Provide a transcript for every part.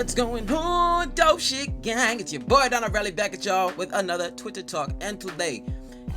What's going on, dope shit gang? It's your boy Darrnell back at y'all with another Twitter talk. And today,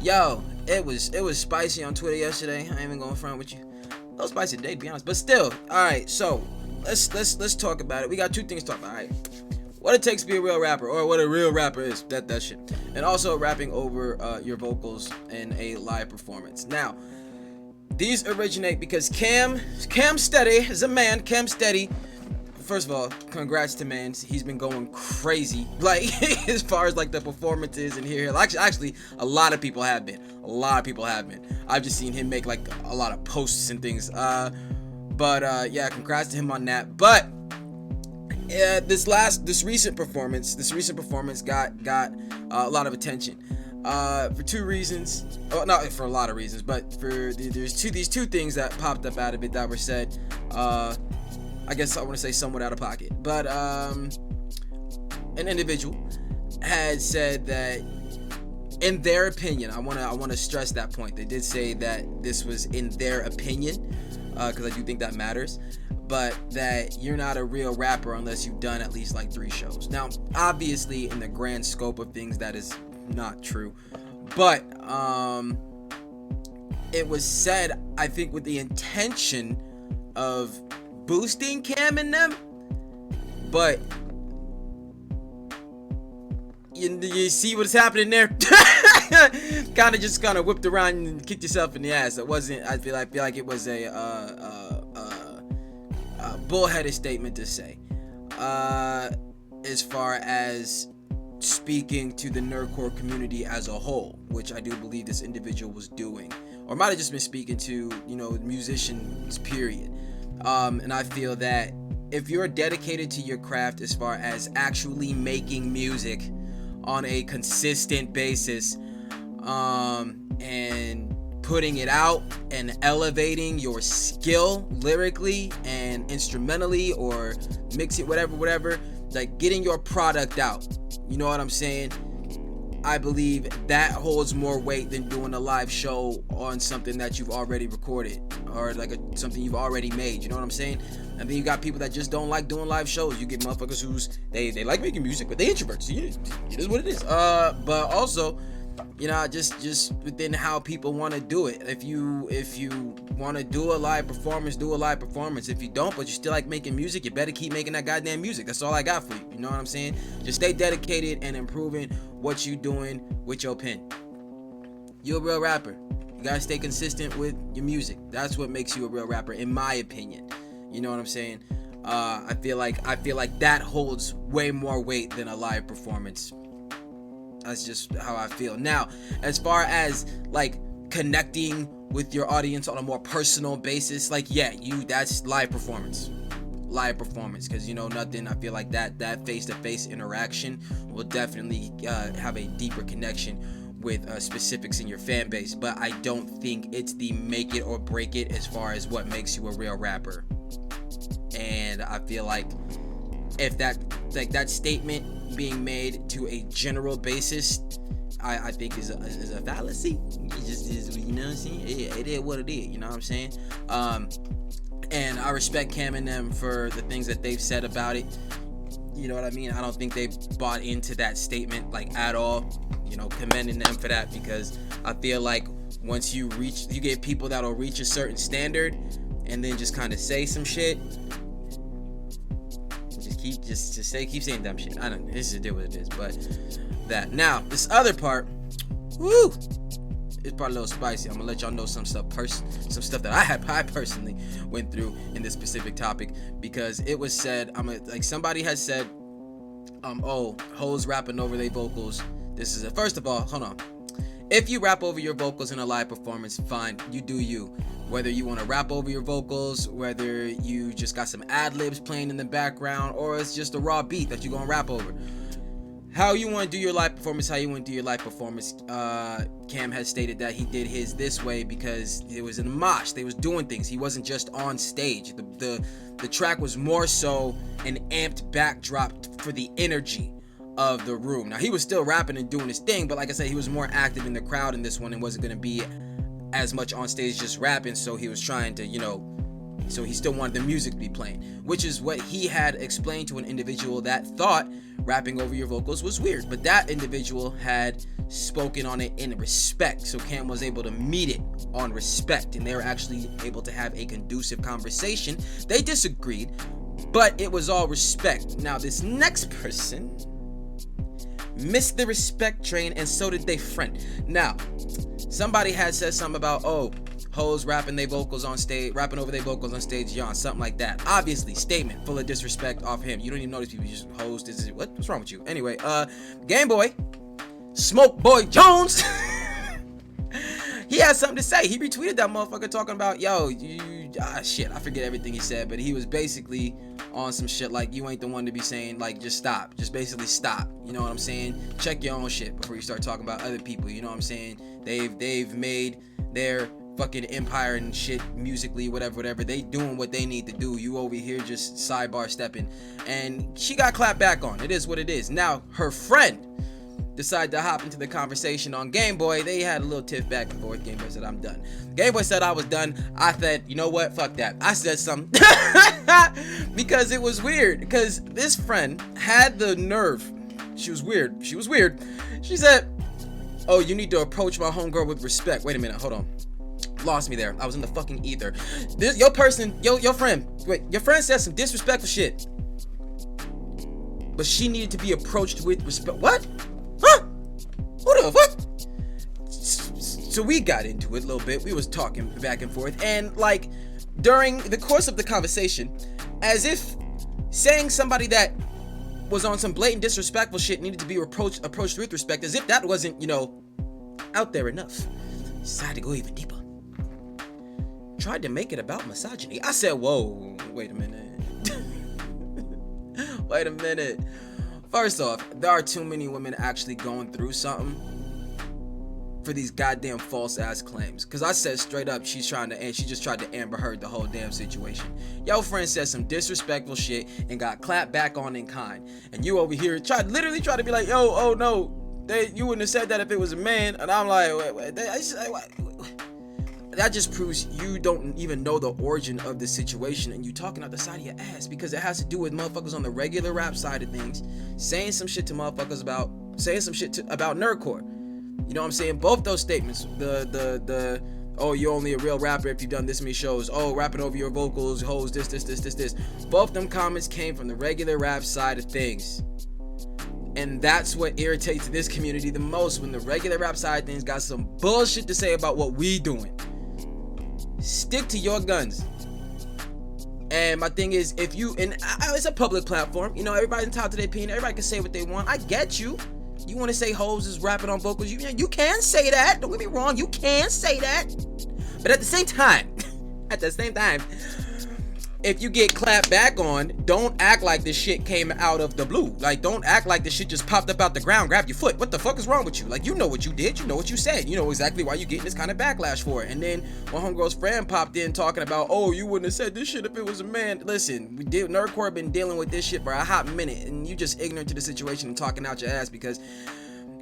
yo, it was spicy on Twitter yesterday. I ain't even going front with you. A little spicy today, to be honest, but still. All right, so let's talk about it. We got two things to talk about. All right, what it takes to be a real rapper, or what a real rapper is. That shit, and also rapping over your vocals in a live performance. Now, these originate because Cam Steady is a man. Cam Steady. First of all, congrats to man. He's been going crazy, like as far as like the performances and here. Actually, a lot of people have been. I've just seen him make like a lot of posts and things. But yeah, congrats to him on that. But yeah, this recent performance got a lot of attention. For two reasons. Oh, not for a lot of reasons, but there's these two things that popped up out of it that were said. I guess I want to say somewhat out of pocket, but an individual had said that, in their opinion, I want to stress that point. They did say that this was in their opinion, because I do think that matters, but that you're not a real rapper unless you've done at least like 3 shows. Now, obviously, in the grand scope of things, that is not true, but it was said, I think, with the intention of boosting Cam and them, but you see what's happening there. kind of whipped around and kicked yourself in the ass. It wasn't. I feel like it was a bullheaded statement to say, as far as speaking to the nerdcore community as a whole, which I do believe this individual was doing, or might have just been speaking to, musicians, period. And I feel that if you're dedicated to your craft as far as actually making music on a consistent basis, and putting it out and elevating your skill lyrically and instrumentally, or mix it, whatever, like getting your product out, you know what I'm saying? I believe that holds more weight than doing a live show on something that you've already recorded, or like something you've already made. You know what I'm saying? And then you got people that just don't like doing live shows. You get motherfuckers who's they like making music, but they introverts. So it is what it is. But also, just within how people want to do it. If you want to do a live performance, do a live performance. If you don't, but you still like making music, you better keep making that goddamn music. That's all I got for you. You know what I'm saying? Just stay dedicated and improving what you doing with your pen. You're a real rapper. You gotta stay consistent with your music. That's what makes you a real rapper, in my opinion. You know what I'm saying? I feel like that holds way more weight than a live performance. That's just how I feel. Now, as far as like connecting with your audience on a more personal basis, like that's live performance, because nothing. I feel like that face-to-face interaction will definitely have a deeper connection with specifics in your fan base. But I don't think it's the make it or break it as far as what makes you a real rapper. And I feel like if that statement being made to a general basis, I think is a fallacy. It just is, you know what I'm saying? It is what it is, you know what I'm saying? And I respect Cam and them for the things that they've said about it. You know what I mean? I don't think they've bought into that statement like at all. Commending them for that, because I feel like once you get people that'll reach a certain standard and then just kind of say some shit. Keep saying dumb shit. I don't know. This is what it is, but that. Now, this other part, woo, it's probably a little spicy. I'm gonna let y'all know some stuff that I personally went through in this specific topic, because it was said, somebody has said, hoes rapping over their vocals. This is first of all, hold on. If you rap over your vocals in a live performance, fine, you do you. Whether you want to rap over your vocals, whether you just got some ad-libs playing in the background, or it's just a raw beat that you're going to rap over. How you want to do your live performance, Cam has stated that he did his this way because it was in a mosh. They was doing things. He wasn't just on stage. The track was more so an amped backdrop for the energy of the room. Now, he was still rapping and doing his thing, but like I said, he was more active in the crowd in this one and wasn't going to be as much on stage just rapping, so he was trying to, So he still wanted the music to be playing, which is what he had explained to an individual that thought rapping over your vocals was weird. But that individual had spoken on it in respect. So Cam was able to meet it on respect, and they were actually able to have a conducive conversation. They disagreed, but it was all respect. Now, this next person missed the respect train, and so did their friend. Now, somebody had said something about, oh, hoes rapping their vocals on stage, rapping over their vocals on stage, yawn, something like that. Obviously, statement full of disrespect off him. You don't even know these people, you just hoes. This is what's wrong with you? Anyway, Game Boy, Smoke Boy Jones, he had something to say. He retweeted that motherfucker talking about, yo, shit, I forget everything he said, but he was basically on some shit like, you ain't the one to be saying, like, just stop. Just basically stop. You know what I'm saying? Check your own shit before you start talking about other people. You know what I'm saying? They've made their fucking empire and shit musically, whatever. They doing what they need to do. You over here just sidebar stepping. And she got clapped back on. It is what it is. Now, her friend decided to hop into the conversation on Game Boy. They had a little tiff back and forth. Game Boy said, I'm done. Game Boy said I was done. I said, you know what? Fuck that. I said something. Because it was weird. Because this friend had the nerve. She was weird. She said, oh, you need to approach my homegirl with respect. Wait a minute. Hold on. Lost me there. I was in the fucking ether. Your friend said some disrespectful shit. But she needed to be approached with respect. What? Huh? Who the fuck? So we got into it a little bit. We was talking back and forth. And like during the course of the conversation, as if saying somebody that was on some blatant disrespectful shit needed to be approached with respect, as if that wasn't, out there enough. Decided to go even deeper. Tried to make it about misogyny. I said, whoa, wait a minute. Wait a minute. First off, there are too many women actually going through something for these goddamn false ass claims. Cause I said straight up, she just tried to Amber Heard the whole damn situation. Your friend said some disrespectful shit and got clapped back on in kind. And you over here literally tried to be like, yo, oh no, you wouldn't have said that if it was a man. And I'm like, wait. That just proves you don't even know the origin of the situation, and you talking out the side of your ass, because it has to do with motherfuckers on the regular rap side of things saying some shit to motherfuckers about Nerdcore. You know what I'm saying? Both those statements, the oh, you're only a real rapper if you've done this many shows, oh, rapping over your vocals, hoes, this. Both them comments came from the regular rap side of things. And that's what irritates this community the most, when the regular rap side of things got some bullshit to say about what we doing. Stick to your guns. And my thing is, it's a public platform, everybody's entitled to their opinion, everybody can say what they want. I get you. You want to say hoes is rapping on vocals, you can say that. Don't get me wrong, you can say that. But at the same time, if you get clapped back on, don't act like this shit came out of the blue. Like, don't act like this shit just popped up out the ground, grabbed your foot. What the fuck is wrong with you? Like, you know what you did, you know what you said, you know exactly why you're getting this kind of backlash for it. And then when homegirl's friend popped in talking about, oh, you wouldn't have said this shit if it was a man. Listen, Nerdcore been dealing with this shit for a hot minute, and you just ignorant to the situation and talking out your ass, because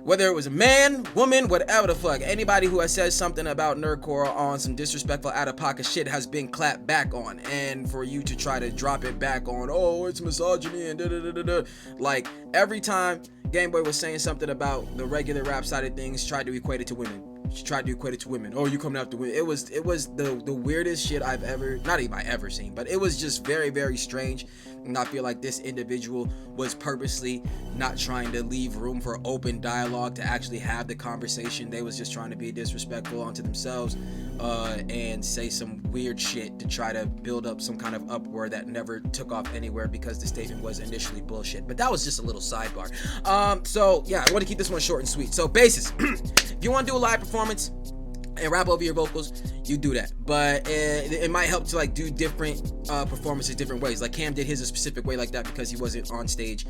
whether it was a man, woman, whatever the fuck, anybody who has said something about Nerdcore on some disrespectful out-of-pocket shit has been clapped back on. And for you to try to drop it back on, oh, it's misogyny and da-da-da-da-da. Like, every time Game Boy was saying something about the regular rap side of things, tried to equate it to women. She tried to equate it to women. Oh, you coming after women. It was the weirdest shit I've ever seen. But it was just very, very strange. And I feel like this individual was purposely not trying to leave room for open dialogue to actually have the conversation. They was just trying to be disrespectful onto themselves and say some weird shit to try to build up some kind of uproar that never took off anywhere, because the statement was initially bullshit. But that was just a little sidebar. So yeah, I want to keep this one short and sweet. So basis, if you want to do a live performance and rap over your vocals, you do that. But it might help to like do different performances different ways. Like Cam did his a specific way like that because he wasn't on stage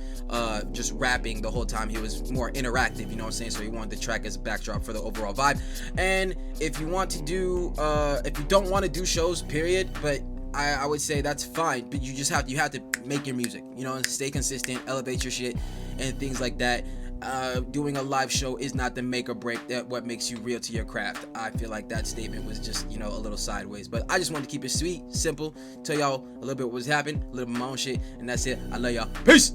just rapping the whole time. He was more interactive, you know what I'm saying? So he wanted the track as a backdrop for the overall vibe. And if you want to do if you don't want to do shows, period, but I would say that's fine, but you have to make your music, and stay consistent, elevate your shit and things like that. doing a live show is not the make or break that what makes you real to your craft. I feel like that statement was just, a little sideways, but I just wanted to keep it sweet, simple, tell y'all a little bit what was happening, a little bit of my own shit, and that's it. I love y'all. Peace.